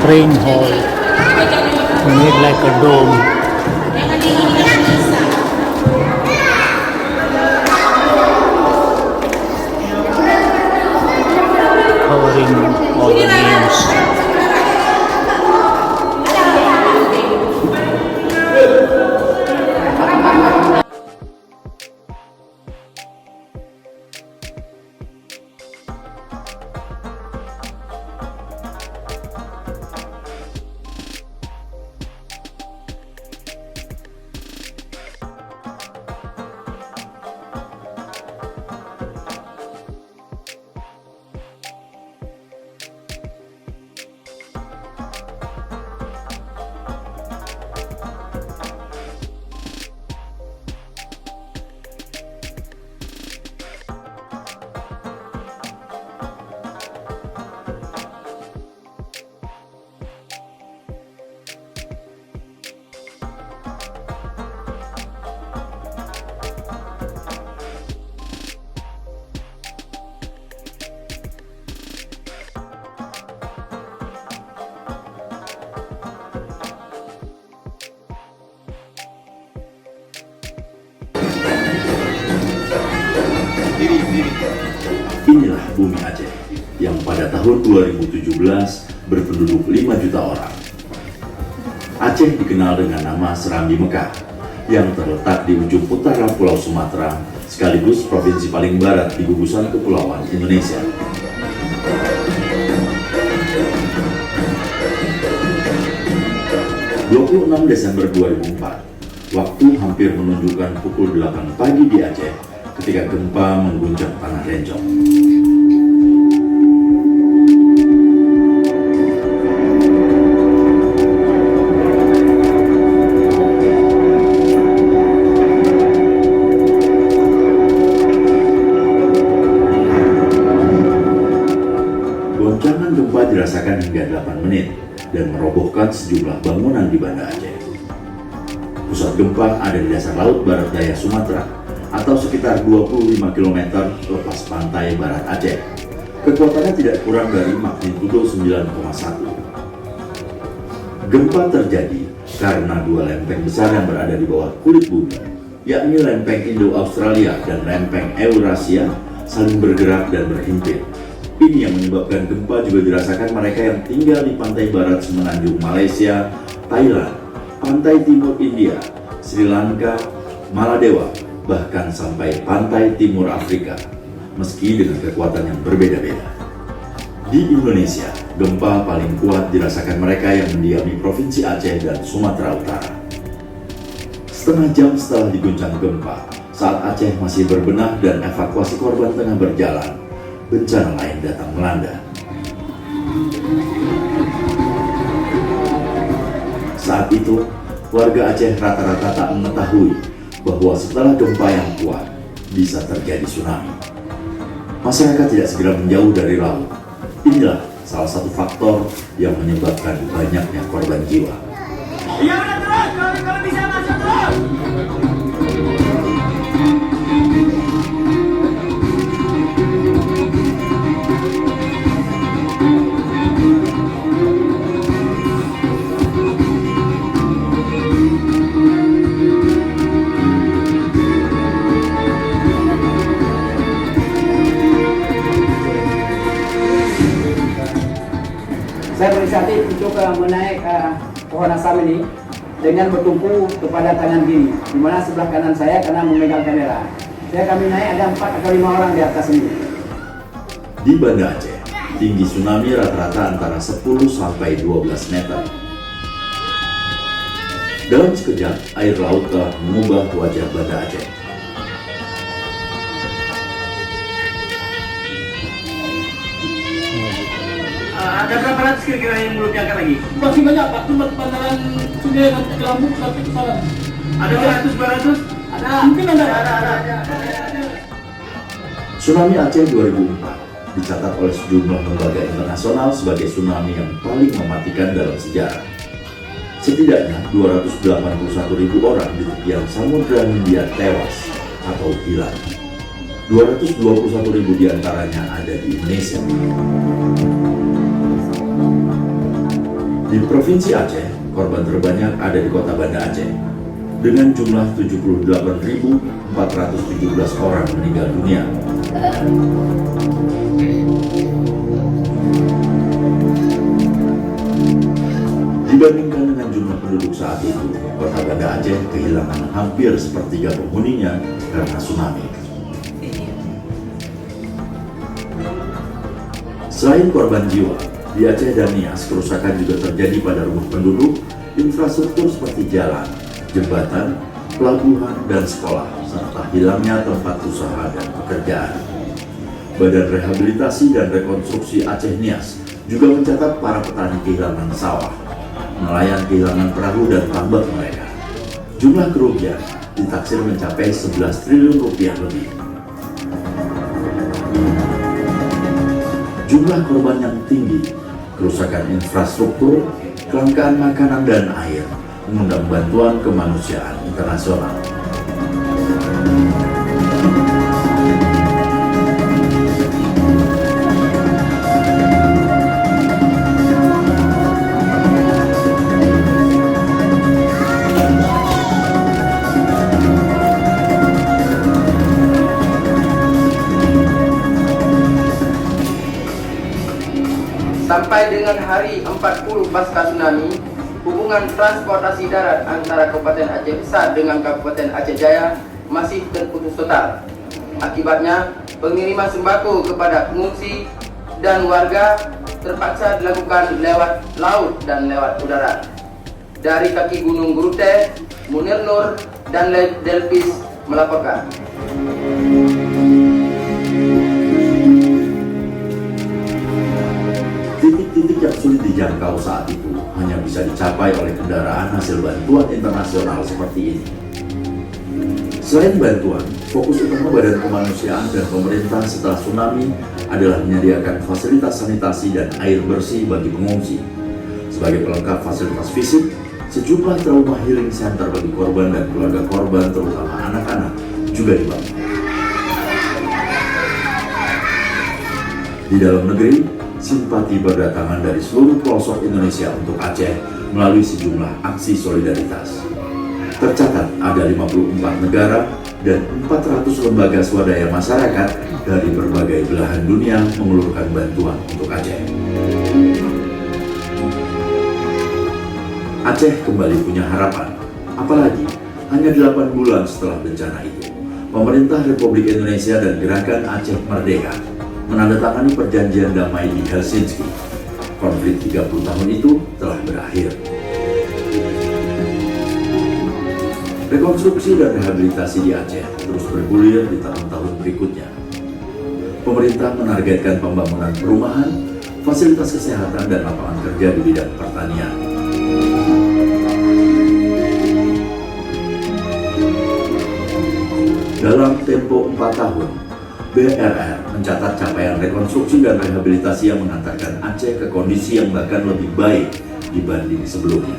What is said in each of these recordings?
train hall. Made like a dome. Covering all the names. Inilah bumi Aceh yang pada tahun 2017 berpenduduk 5 juta orang. Aceh dikenal dengan nama Serambi Mekah yang terletak di ujung utara Pulau Sumatera sekaligus provinsi paling barat di gugusan kepulauan Indonesia. Desember 2004, waktu hampir menunjukkan pukul 8 pagi di Aceh ketika gempa mengguncang tanah Rencong. Goncangan gempa dirasakan hingga 8 menit dan merobohkan sejumlah bangunan di Banda Aceh. Pusat gempa ada di dasar laut barat daya Sumatera atau sekitar 25 km lepas pantai barat Aceh. Kekuatannya tidak kurang dari magnitudo 9,1. Gempa terjadi karena dua lempeng besar yang berada di bawah kulit bumi, yakni lempeng Indo-Australia dan lempeng Eurasia, saling bergerak dan berhimpit. Ini yang menyebabkan gempa juga dirasakan mereka yang tinggal di pantai barat semenanjung Malaysia, Thailand, pantai timur India, Sri Lanka, Maladewa, bahkan sampai pantai timur Afrika, meski dengan kekuatan yang berbeda-beda. Di Indonesia, gempa paling kuat dirasakan mereka yang mendiami Provinsi Aceh dan Sumatera Utara. Setengah jam setelah diguncang gempa, saat Aceh masih berbenah dan evakuasi korban tengah berjalan, bencana lain datang melanda. Saat itu, warga Aceh rata-rata tak mengetahui bahwa setelah gempa yang kuat bisa terjadi tsunami. Masyarakat tidak segera menjauh dari laut. Inilah salah satu faktor yang menyebabkan banyaknya korban jiwa. Iya udah terus, kalau bisa masuk terus. Saya berinisiatif untuk menaik pohon asam ini dengan bertumpu kepada tangan kiri, di mana sebelah kanan saya karena memegang kamera. Kami naik ada 4 atau 5 orang di atas ini. Di Banda Aceh, tinggi tsunami rata-rata antara 10 sampai 12 meter. Dalam sekejap, air laut telah mengubah wajah Banda Aceh. Ada berapa ratus kira-kira yang belum diangkat lagi? Masih banyak Pak, tempat pandangan sungai sampai ke Lambung sampai ke sana. Ada 100-200? Ada. Mungkin ada. Tsunami Aceh 2004 dicatat oleh sejumlah lembaga internasional sebagai tsunami yang paling mematikan dalam sejarah. Setidaknya 281.000 orang di tepian Samudra Hindia tewas atau hilang. 221.000 diantaranya ada di Indonesia. Di Provinsi Aceh, korban terbanyak ada di Kota Banda Aceh dengan jumlah 78.417 orang meninggal dunia. Dibandingkan dengan jumlah penduduk saat itu, Kota Banda Aceh kehilangan hampir sepertiga penghuninya karena tsunami. Selain korban jiwa, di Aceh dan Nias kerusakan juga terjadi pada rumah penduduk, infrastruktur seperti jalan, jembatan, pelabuhan, dan sekolah, serta hilangnya tempat usaha dan pekerjaan. Badan Rehabilitasi dan Rekonstruksi Aceh Nias juga mencatat para petani kehilangan sawah, nelayan kehilangan perahu dan tambak mereka. Jumlah kerugian ditaksir mencapai 11 triliun rupiah lebih. Jumlah korban yang tinggi, kerusakan infrastruktur, kelangkaan makanan dan air, mengundang bantuan kemanusiaan internasional. Sampai dengan hari 40 pasca tsunami, hubungan transportasi darat antara Kabupaten Aceh Besar dengan Kabupaten Aceh Jaya masih terputus total. Akibatnya, pengiriman sembako kepada pengungsi dan warga terpaksa dilakukan lewat laut dan lewat udara. Dari kaki Gunung Gurute, Munir Nur, dan Delpis melaporkan. Titik-titik yang sulit dijangkau saat itu hanya bisa dicapai oleh kendaraan hasil bantuan internasional seperti ini. Selain bantuan, fokus utama Badan Kemanusiaan dan pemerintah setelah tsunami adalah menyediakan fasilitas sanitasi dan air bersih bagi pengungsi. Sebagai pelengkap fasilitas fisik, sejumlah trauma healing center bagi korban dan keluarga korban, terutama anak-anak, juga dibangun. Di dalam negeri, simpati berdatangan dari seluruh pelosok Indonesia untuk Aceh melalui sejumlah aksi solidaritas. Tercatat ada 54 negara dan 400 lembaga swadaya masyarakat dari berbagai belahan dunia mengulurkan bantuan untuk Aceh. Aceh kembali punya harapan, apalagi hanya 8 bulan setelah bencana itu, pemerintah Republik Indonesia dan Gerakan Aceh Merdeka menandatangani perjanjian damai di Helsinki. Konflik 30 tahun itu telah berakhir. Rekonstruksi dan rehabilitasi di Aceh terus bergulir di tahun-tahun berikutnya. Pemerintah menargetkan pembangunan perumahan, fasilitas kesehatan, dan lapangan kerja di bidang pertanian. Dalam tempo 4 tahun, BRR mencatat capaian rekonstruksi dan rehabilitasi yang mengantarkan Aceh ke kondisi yang bahkan lebih baik dibanding sebelumnya.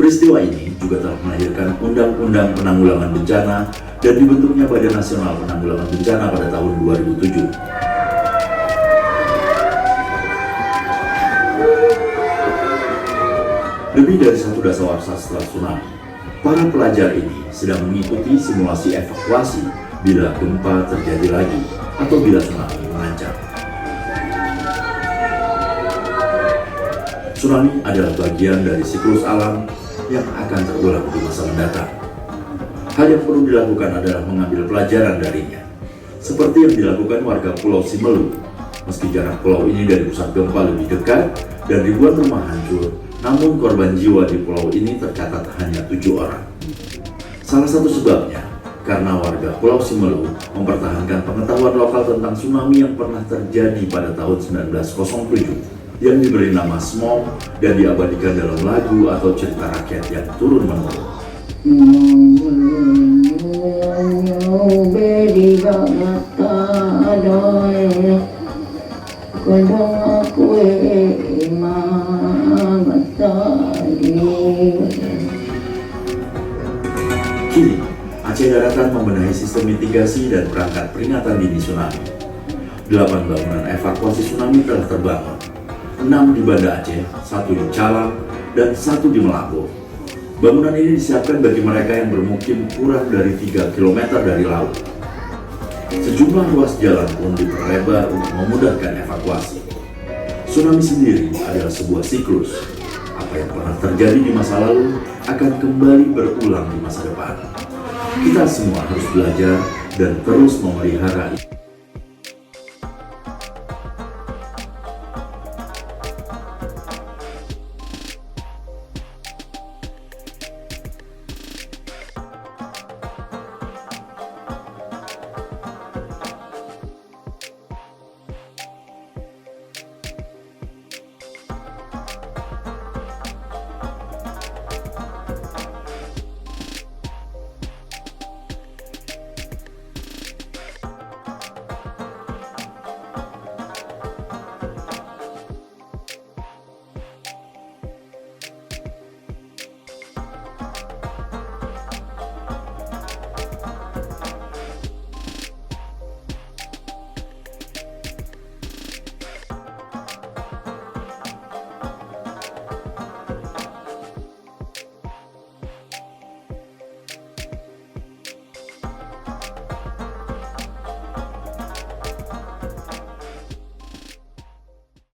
Peristiwa ini juga telah melahirkan Undang-Undang Penanggulangan Bencana dan dibentuknya Badan Nasional Penanggulangan Bencana pada tahun 2007. Lebih dari 1 dasawarsa setelah tsunami, para pelajar ini sedang mengikuti simulasi evakuasi bila gempa terjadi lagi atau bila tsunami mengancam. Tsunami adalah bagian dari siklus alam yang akan terulang di masa mendatang. Hal yang perlu dilakukan adalah mengambil pelajaran darinya, seperti yang dilakukan warga Pulau Simelu. Meski jarak pulau ini dari pusat gempa lebih dekat dan ribuan rumah hancur, namun korban jiwa di pulau ini tercatat hanya 7 orang. Salah satu sebabnya karena warga Pulau Simelu mempertahankan pengetahuan lokal tentang tsunami yang pernah terjadi pada tahun 1907 yang diberi nama Smog dan diabadikan dalam lagu atau cerita rakyat yang turun-menurun. Beri mata ada Kini, Aceh Daratan membenahi sistem mitigasi dan perangkat peringatan dini tsunami. 8 bangunan evakuasi tsunami telah terbangun, 6 di Banda Aceh, 1 di Calang, dan 1 di Melambo. Bangunan ini disiapkan bagi mereka yang bermukim kurang dari 3 km dari laut. Sejumlah ruas jalan pun diperlebar untuk memudahkan evakuasi. Tsunami sendiri adalah sebuah siklus. Apa yang pernah terjadi di masa lalu akan kembali berulang di masa depan. Kita semua harus belajar dan terus memelihara itu.